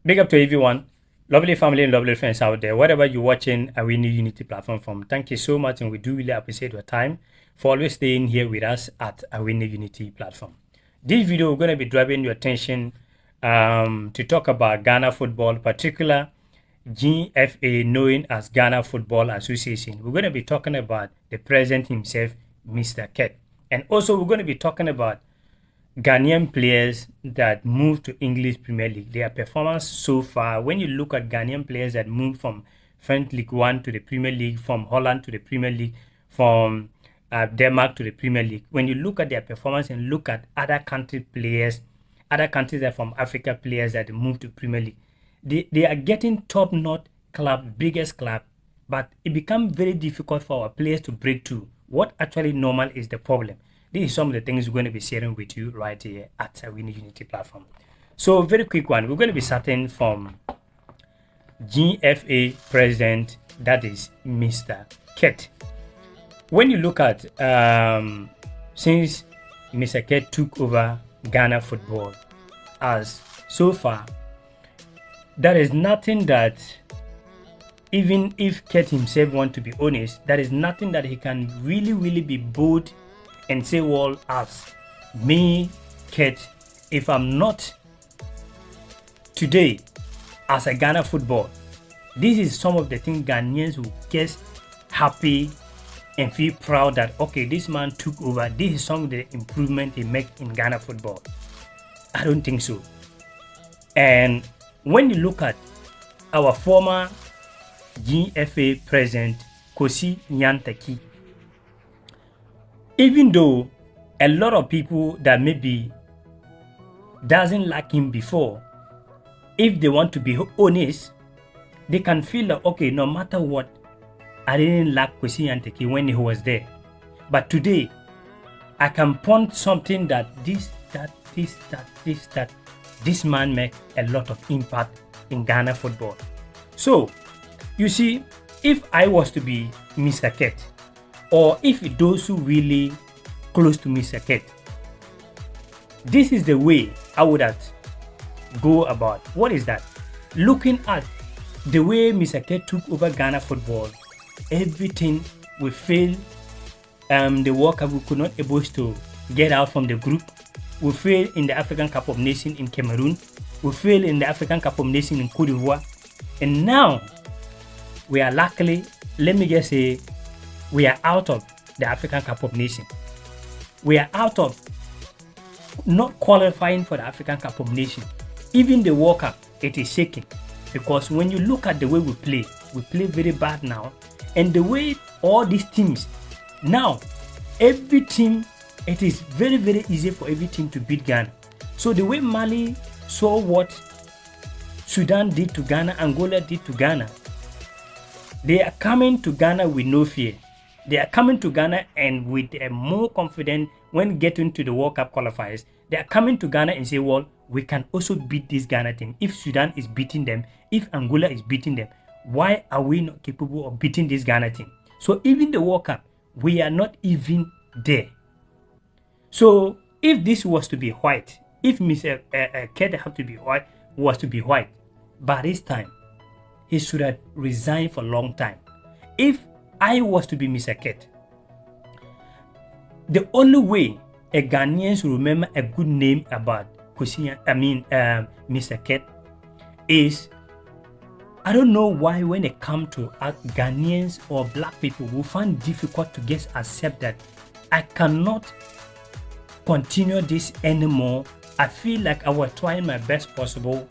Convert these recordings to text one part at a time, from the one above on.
Big up to everyone, lovely family and lovely friends out there, wherever you're watching Awini Unity platform from. Thank you so much, and we do really appreciate your time for always staying here with us at Awini Unity platform. This video, we're going to be driving your attention to talk about Ghana football, particular GFA, known as Ghana Football Association. We're going to be talking about the president himself, Mr. Ket. And also, we're going to be talking about Ghanaian players that moved to English Premier League. Their performance so far, when you look at Ghanaian players that moved from French League One to the Premier League, from Holland to the Premier League, from Denmark to the Premier League, when you look at their performance and look at other country players, other countries that are from Africa players that moved to Premier League, they are getting top-notch club, biggest club, but it becomes very difficult for our players to break through. What actually normal is the problem? These are some of the things we're going to be sharing with you right here at Awini Unity platform. So very quick one, we're going to be starting from GFA president, that is Mr. Ket. When you look at since Mr. Ket took over Ghana football, as so far, there is nothing that, even if Ket himself want to be honest, there is nothing that he can really be bold and say, well, as me, Ket, if I'm not today as a Ghana football, this is some of the things Ghanaians will get happy and feel proud that, okay, this man took over. This is some of the improvement he made in Ghana football. I don't think so. And when you look at our former GFA president, Kosi Nyantaki, even though a lot of people that maybe doesn't like him before, if they want to be honest, they can feel that, okay, no matter what, I didn't like Kosi Nyantaki when he was there. But today, I can point something that this man make a lot of impact in Ghana football. So, you see, if I was to be Mr. Ket, or if those who really close to Mr. Ket, this is the way I would have go about. What is that? Looking at the way Mr. Ket took over Ghana football, everything we failed. The World Cup, we could not able to get out from the group. We failed in the African Cup of Nations in Cameroon. We failed in the African Cup of Nations in Cote d'Ivoire. And now we are luckily, let me just say, we are out of the African Cup of Nations. We are out of not qualifying for the African Cup of Nations. Even the World Cup, it is shaking. Because when you look at the way we play very bad now. And the way all these teams, now, every team, it is very easy for every team to beat Ghana. So the way Mali saw what Sudan did to Ghana, Angola did to Ghana, they are coming to Ghana with no fear. They are coming to Ghana and with a more confidence when getting to the World Cup qualifiers. They are coming to Ghana and say, well, we can also beat this Ghana team. If Sudan is beating them, if Angola is beating them, why are we not capable of beating this Ghana team? So even the World Cup, we are not even there. So if this was to be white, if Mr. Ket have to be white, was to be white, by this time, he should have resigned for a long time. If I was to be Mr. Ket, the only way a Ghanaian should remember a good name about Mr. Ket is, I don't know why when it comes to Ghanaians or black people, we find difficult to just accept that I cannot continue this anymore. I feel like I was trying my best possible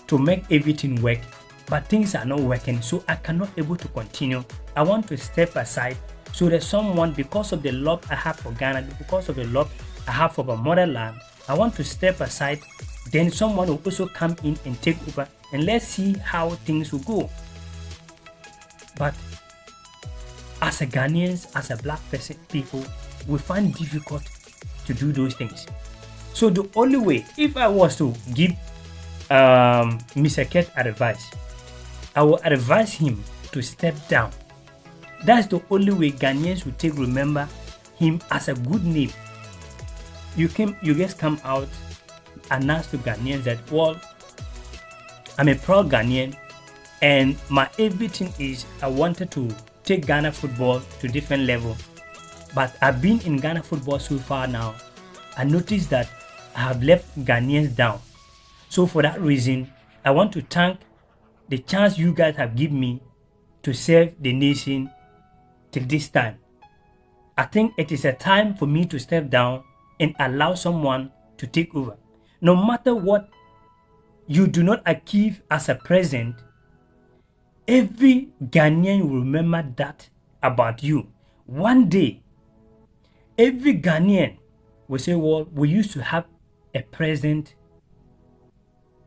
to make everything work, but things are not working, so I cannot able to continue. I want to step aside so that someone, because of the love I have for Ghana, because of the love I have for my motherland, I want to step aside. Then someone will also come in and take over, and let's see how things will go. But as a Ghanaians, as a black person, people, we find difficult to do those things. So the only way, if I was to give Mr. Ket advice, I will advise him to step down. That's the only way Ghanaians will take remember him as a good name. You just come out, announce to Ghanaians that, well, I'm a proud Ghanaian, and my everything is I wanted to take Ghana football to different level. But I've been in Ghana football so far now. I noticed that I have left Ghanaians down. So for that reason, I want to thank the chance you guys have given me to serve the nation till this time. I think it is a time for me to step down and allow someone to take over. No matter what you do not achieve as a president, every Ghanaian will remember that about you. One day, every Ghanaian will say, well, we used to have a president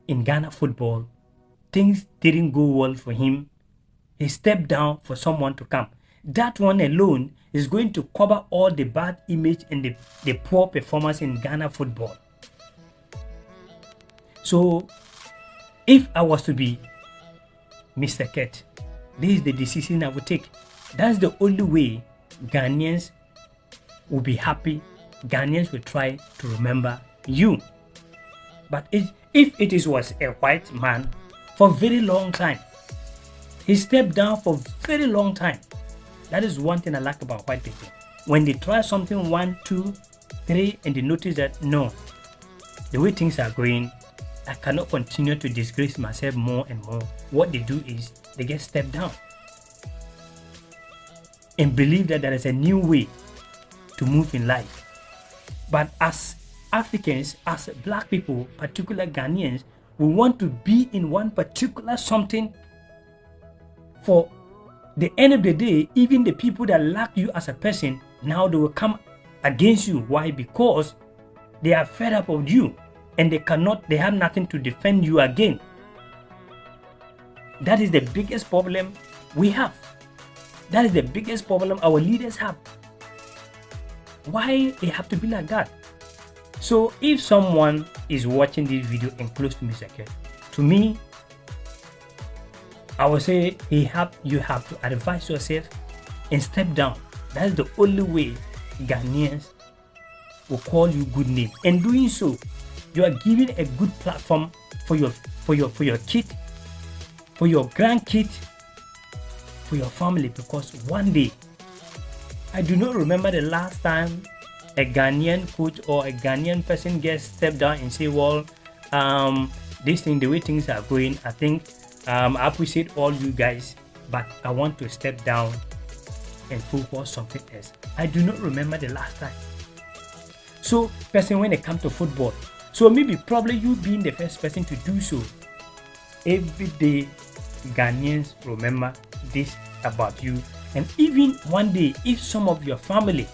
in Ghana football. Things didn't go well for him. He stepped down for someone to come. That one alone is going to cover all the bad image and the poor performance in Ghana football. So, if I was to be Mr. Ket, this is the decision I would take. That's the only way Ghanaians will be happy. Ghanaians will try to remember you. But if it was a white man for a very long time, he stepped down for a very long time. That is one thing I like about white people. When they try something 1, 2, 3 and they notice that no, the way things are going, I cannot continue to disgrace myself more and more. What they do is they get stepped down and believe that there is a new way to move in life. But as Africans, as black people, particular Ghanaians, we want to be in one particular something. For the end of the day, even the people that lack you as a person, now they will come against you. Why? Because they are fed up of you and they have nothing to defend you again. That is the biggest problem we have. That is the biggest problem our leaders have. Why they have to be like that? So if someone is watching this video and close to Mr. Ket, to me, I would say you have to advise yourself and step down. That's the only way Ghanaians will call you good name. And doing so, you are giving a good platform for your kid, for your grandkid, for your family. Because one day, I do not remember the last time a Ghanaian coach or a Ghanaian person gets stepped down and say, well, this thing, the way things are going, I think I appreciate all you guys, but I want to step down and focus something else. I do not remember the last time. So, person, when it comes to football, so maybe probably you being the first person to do so. Every day, Ghanaians remember this about you. And even one day, if some of your family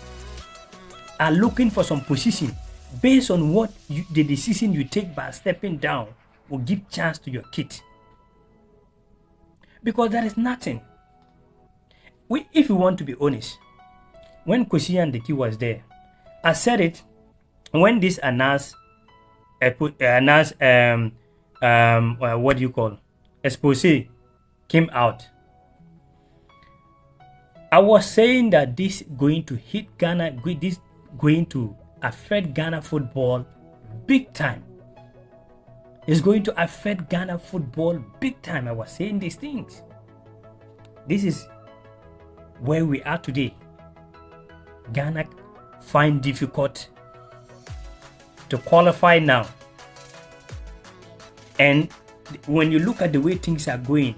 are looking for some position based on what the decision you take by stepping down will give chance to your kid. Because there is nothing. If you want to be honest, when Kosi and the kid was there, I said it when this what do you call expose came out. I was saying that this going to hit Ghana, this going to affect Ghana football big time. It's going to affect Ghana football big time. I was saying these things. This is where we are today. Ghana find difficult to qualify now. And when you look at the way things are going,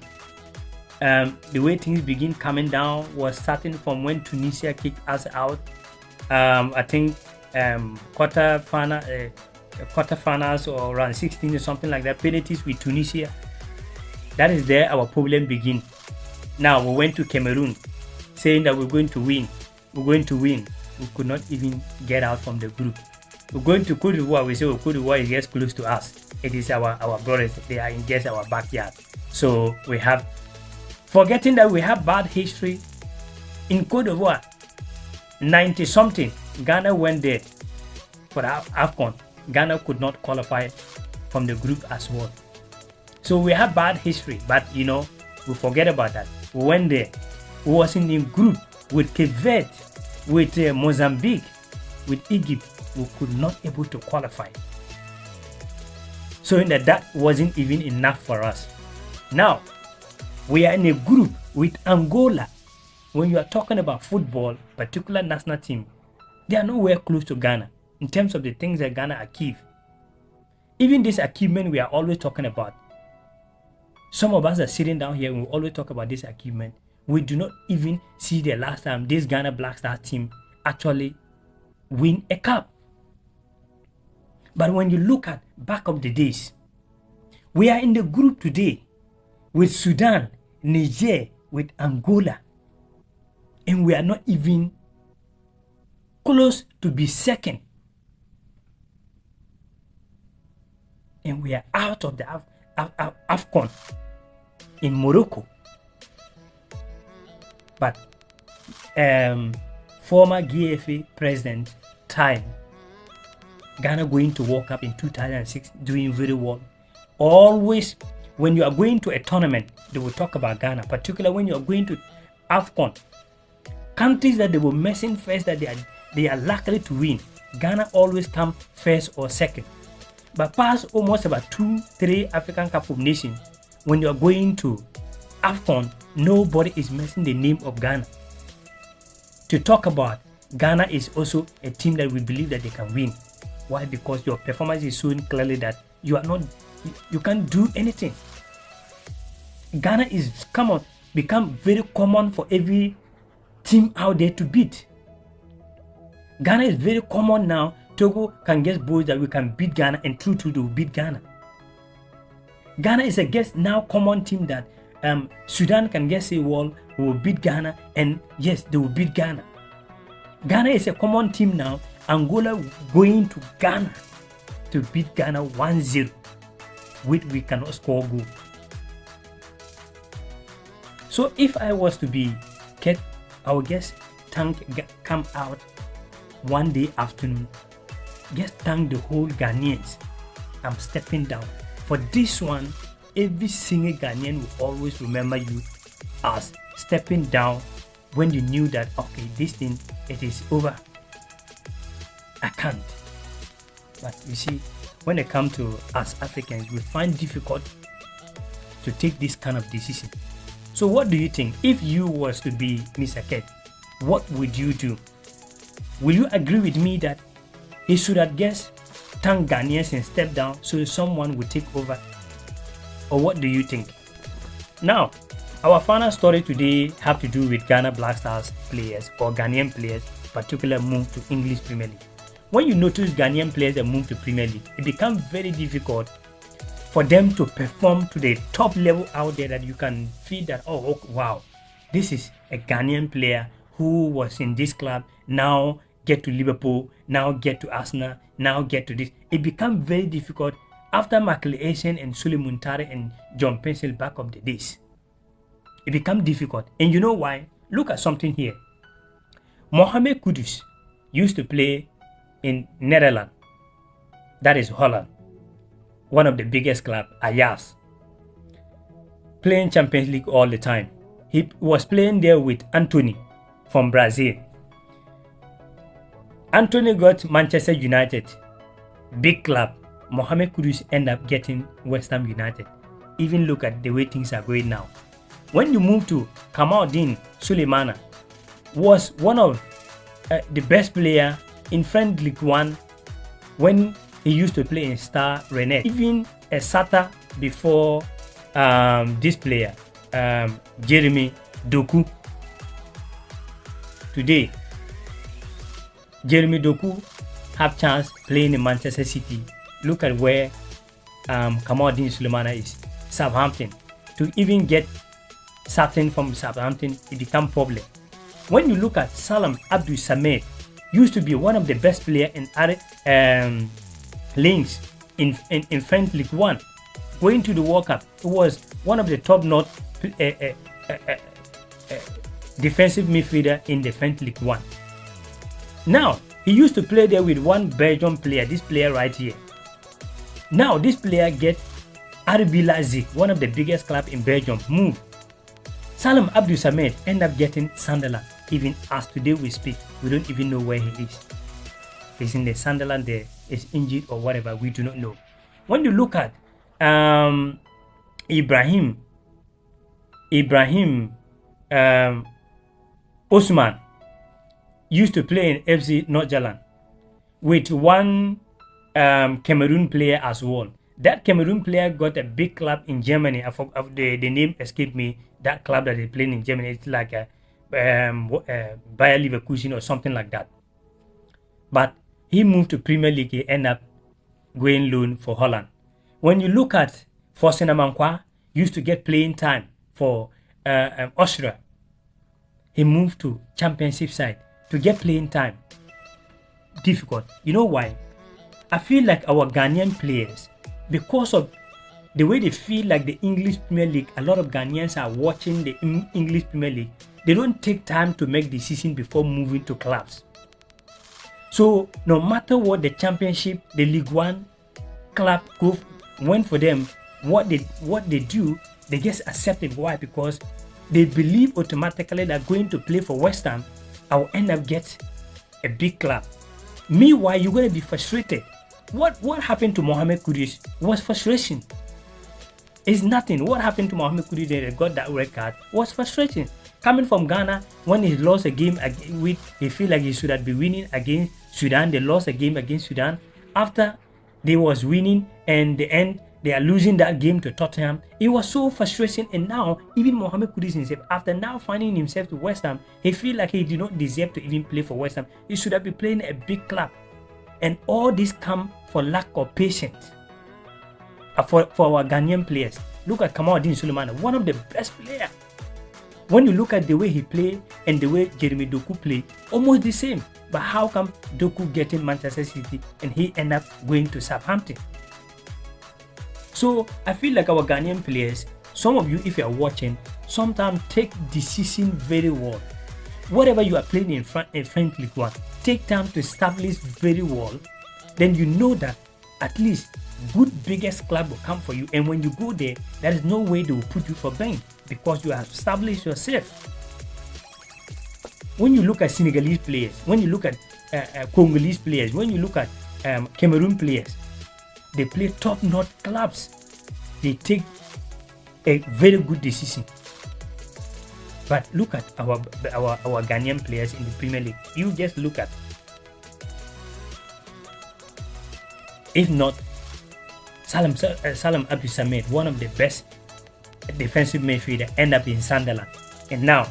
the way things begin coming down was starting from when Tunisia kicked us out. I think quarterfinals or around 16 or something like that, penalties with Tunisia. That is there our problem begin. Now we went to Cameroon saying that we're going to win. We're going to win. We could not even get out from the group. We're going to Cote d'Ivoire. We say, oh, Cote d'Ivoire is just close to us. It is our brothers. They are in just our backyard. So we have, forgetting that we have bad history in Cote d'Ivoire. 90 something, Ghana went there for the AFCON. Ghana could not qualify from the group as well. So we have bad history, but you know, we forget about that. We went there. We was in the group with Cape Verde, with Mozambique, with Egypt. We could not able to qualify. showing that that wasn't even enough for us. Now, we are in a group with Angola. When you are talking about football, particular national team, they are nowhere close to Ghana in terms of the things that Ghana achieve. Even this achievement we are always talking about. Some of us are sitting down here and we always talk about this achievement. We do not even see the last time this Ghana Black Stars team actually win a cup. But when you look at back of the days, we are in the group today with Sudan, Niger, with Angola, and we are not even close to be second. And we are out of the AFCON in Morocco. But former GFA president time, Ghana going to World Cup in 2006, doing very well. Always, when you are going to a tournament, they will talk about Ghana, particularly when you are going to AFCON. Countries that they were messing first, that they are likely to win, Ghana always come first or second. But past almost about 2-3 African Cup of Nations, when you are going to AFCON, nobody is mentioning the name of Ghana. To talk about Ghana is also a team that we believe that they can win. Why? Because your performance is showing clearly that you can't do anything. Ghana is become very common for every team out there to beat. Ghana is very common now. Togo can guess boys that we can beat Ghana, and true they will beat Ghana. Ghana is a guess now common team that Sudan can guess say, well, we will beat Ghana, and yes, they will beat Ghana. Ghana is a common team now. Angola going to Ghana to beat Ghana 1-0, which we cannot score goal. So if I was to be Ket, I would guess come out one day afternoon, just thank the whole Ghanaians. I'm stepping down. For this one, every single Ghanaian will always remember you as stepping down when you knew that, okay, this thing, it is over. I can't. But you see, when it comes to us Africans, we find difficult to take this kind of decision. So what do you think? If you was to be Mr. Ket, what would you do? Will you agree with me that he should have guessed thank Ghanaians and step down so someone would take over? Or what do you think? Now, our final story today have to do with Ghana Black Stars players or Ghanaian players, particularly move to English Premier League. When you notice Ghanaian players that move to Premier League, it becomes very difficult for them to perform to the top level out there that you can feel that, oh wow, this is a Ghanaian player who was in this club, now get to Liverpool, now get to Arsenal, now get to this. It becomes very difficult after Michael Essien and Sule Muntari and John Pencil back of the days. It becomes difficult. And you know why? Look at something here. Mohamed Kudus used to play in Netherlands. That is Holland. One of the biggest clubs, Ajax. Playing Champions League all the time. He was playing there with Anthony from Brazil. Anthony got Manchester United, big club. Mohamed Kudus ended up getting West Ham United. Even look at the way things are going now. When you move to Kamaldeen Sulemana, was one of the best player in French League One when he used to play in Star Rennes. Even a Sata before this player, Jeremy Doku. Today, Jeremy Doku have chance playing in Manchester City. Look at where Kamaldeen Sulemana is. Southampton. To even get certain from Southampton, it become problem. When you look at Salam Abdul Samed, used to be one of the best players in links in French League One. Going to the World Cup, it was one of the top-notch defensive midfielder in the French League One. Now, he used to play there with one Belgian player, this player right here. Now, this player get RB Leipzig, one of the biggest clubs in Belgium, move. Salam Abdul Samed end up getting Sunderland. Even as today we speak, we don't even know where he is. He's in the Sunderland there, is injured or whatever, we do not know. When you look at Ibrahim Osman used to play in FC Northern with one Cameroon player as well. That Cameroon player got a big club in Germany. The name escaped me. That club that they played in Germany, it's like a Bayer Leverkusen or something like that. But he moved to Premier League. He ended up going loan for Holland. When you look at Fosun Amankwa, used to get playing time for Austria. He moved to Championship side to get playing time. Difficult. You know why? I feel like our Ghanaian players, because of the way they feel like the English Premier League, a lot of Ghanaians are watching the English Premier League. They don't take time to make decisions before moving to clubs. So no matter what the Championship, the League One club went for them, what they do, they just accept it. Why? Because they believe automatically that going to play for West Ham, I will end up get a big club. Meanwhile, you're going to be frustrated. What happened to Mohamed Kudus was frustration. It's nothing. What happened to Mohamed Kudus that got that red card was frustration. Coming from Ghana, when he lost a game he feel like he should have been winning against Sudan. They lost a game against Sudan. After they was winning and the end, they are losing that game to Tottenham. It was so frustrating. And now, even Mohamed Kudus himself, after now finding himself to West Ham, he feel like he did not deserve to even play for West Ham. He should have been playing a big club. And all this come for lack of patience for our Ghanaian players. Look at Kamaldeen Sulemana, one of the best players. When you look at the way he played and the way Jeremy Doku played, almost the same. But how come Doku getting Manchester City and he end up going to Southampton? So I feel like our Ghanaian players, some of you, if you are watching, sometimes take decision very well. Whatever you are playing in French League One, take time to establish very well. Then you know that at least good biggest club will come for you. And when you go there, there is no way they will put you for bank because you have established yourself. When you look at Senegalese players, when you look at Congolese players, when you look at Cameroon players, they play top-notch clubs. They take a very good decision. But look at our Ghanaian players in the Premier League. You just look at, if not Salam Abdul Samad, one of the best defensive midfielder, end up in Sunderland, and now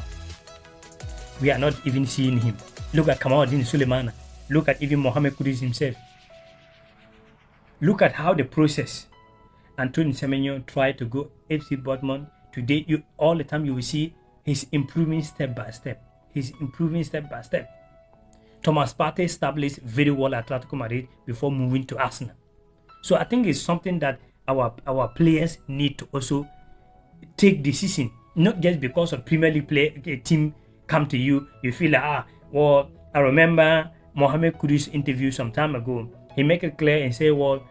we are not even seeing him. Look at Kamaldeen Sulemana. Look at even Mohamed Kudus himself. Look at how the process. Antoine Semenyo tried to go FC Bournemouth. Today, all the time you will see he's improving step by step. He's improving step by step. Thomas Partey established very well at Atletico Madrid before moving to Arsenal. So I think it's something that our players need to also take decision, not just because of Premier League team come to you, you feel like, well, I remember Mohamed Kudus interview some time ago. He make it clear and say, well,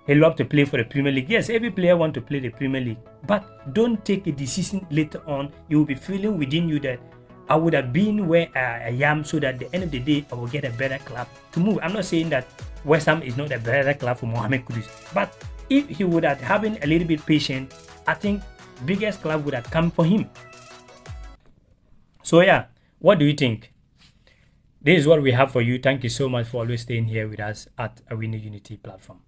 he love to play for the Premier League. Yes, every player want to play the Premier League, but don't take a decision later on. You will be feeling within you that I would have been where I am, so that at the end of the day, I will get a better club to move. I'm not saying that West Ham is not a better club for Mohamed Kudus, but if he would have having a little bit patient, I think biggest club would have come for him. So yeah, what do you think? This is what we have for you. Thank you so much for always staying here with us at Awini Unity platform.